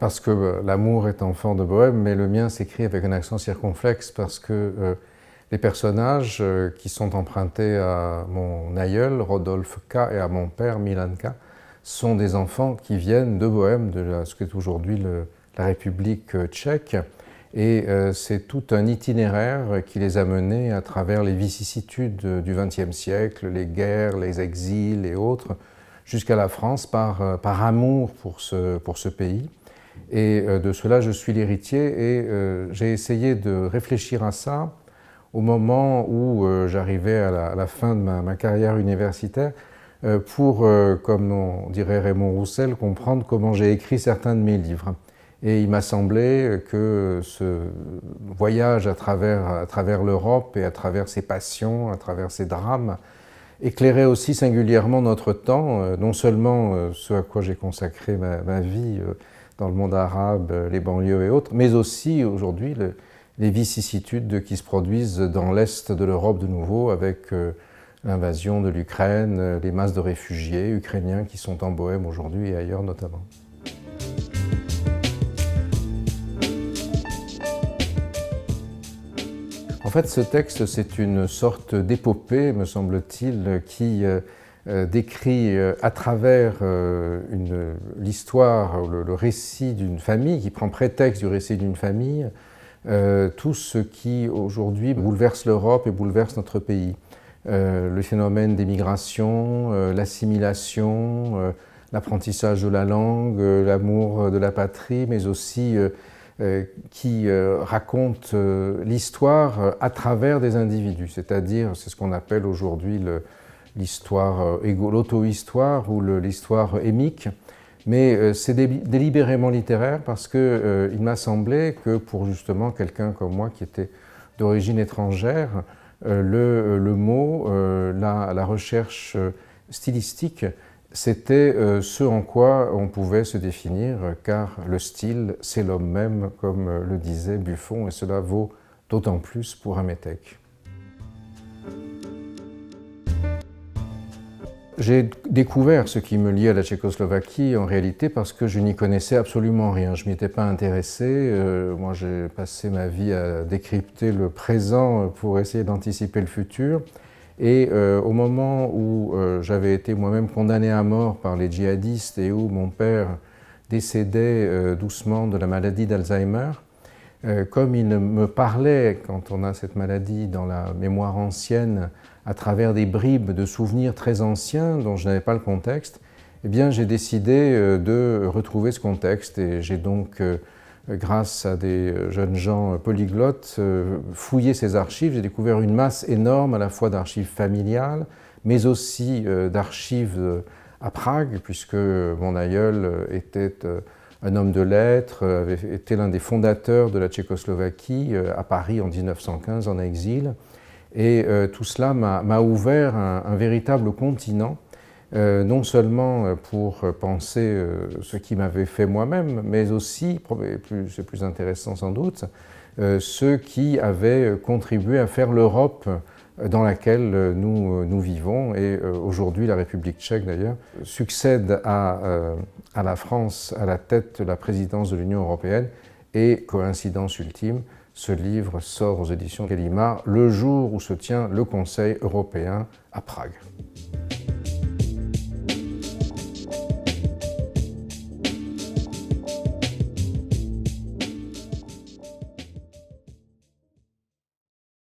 parce que l'amour est enfant de Bohème, mais le mien s'écrit avec un accent circonflexe parce que les personnages qui sont empruntés à mon aïeul, Rodolphe K, et à mon père, Milan K, sont des enfants qui viennent de Bohème, de ce qu'est aujourd'hui la République tchèque. Et c'est tout un itinéraire qui les a menés à travers les vicissitudes du XXe siècle, les guerres, les exils et autres, jusqu'à la France par amour pour ce pays. Et de cela, je suis l'héritier et j'ai essayé de réfléchir à ça au moment où j'arrivais à la fin de ma carrière universitaire pour, comme on dirait Raymond Roussel, comprendre comment j'ai écrit certains de mes livres. Et il m'a semblé que ce voyage à travers l'Europe et à travers ses passions, à travers ses drames, éclairait aussi singulièrement notre temps, non seulement ce à quoi j'ai consacré ma vie dans le monde arabe, les banlieues et autres, mais aussi aujourd'hui les vicissitudes qui se produisent dans l'Est de l'Europe de nouveau avec l'invasion de l'Ukraine, les masses de réfugiés ukrainiens qui sont en Bohème aujourd'hui et ailleurs notamment. En fait, ce texte, c'est une sorte d'épopée, me semble-t-il, qui décrit à travers l'histoire, le récit d'une famille, qui prend prétexte du récit d'une famille, tout ce qui aujourd'hui bouleverse l'Europe et bouleverse notre pays. Le phénomène des migrations, l'assimilation, l'apprentissage de la langue, l'amour de la patrie, mais aussi qui raconte l'histoire à travers des individus, c'est-à-dire, c'est ce qu'on appelle aujourd'hui l'histoire, l'auto-histoire ou l'histoire émique, mais c'est délibérément littéraire parce qu'il m'a semblé que pour justement quelqu'un comme moi qui était d'origine étrangère, le mot, la recherche stylistique, c'était ce en quoi on pouvait se définir, car le style, c'est l'homme même, comme le disait Buffon, et cela vaut d'autant plus pour un métèque. J'ai découvert ce qui me liait à la Tchécoslovaquie en réalité parce que je n'y connaissais absolument rien. Je ne m'y étais pas intéressé. Moi, j'ai passé ma vie à décrypter le présent pour essayer d'anticiper le futur. Et au moment où j'avais été moi-même condamné à mort par les djihadistes et où mon père décédait doucement de la maladie d'Alzheimer, comme il me parlait, quand on a cette maladie dans la mémoire ancienne, à travers des bribes de souvenirs très anciens dont je n'avais pas le contexte, eh bien j'ai décidé de retrouver ce contexte et j'ai donc, grâce à des jeunes gens polyglottes, fouillé ces archives. J'ai découvert une masse énorme à la fois d'archives familiales, mais aussi d'archives à Prague, puisque mon aïeul était un homme de lettres, avait été l'un des fondateurs de la Tchécoslovaquie à Paris en 1915 en exil. Et tout cela m'a ouvert un véritable continent, non seulement pour penser ce qui m'avait fait moi-même, mais aussi, c'est plus intéressant sans doute, ceux qui avaient contribué à faire l'Europe dans laquelle nous vivons. Et aujourd'hui, la République tchèque, d'ailleurs, succède à la France à la tête de la présidence de l'Union européenne. Et, coïncidence ultime, ce livre sort aux éditions Gallimard le jour où se tient le Conseil européen à Prague.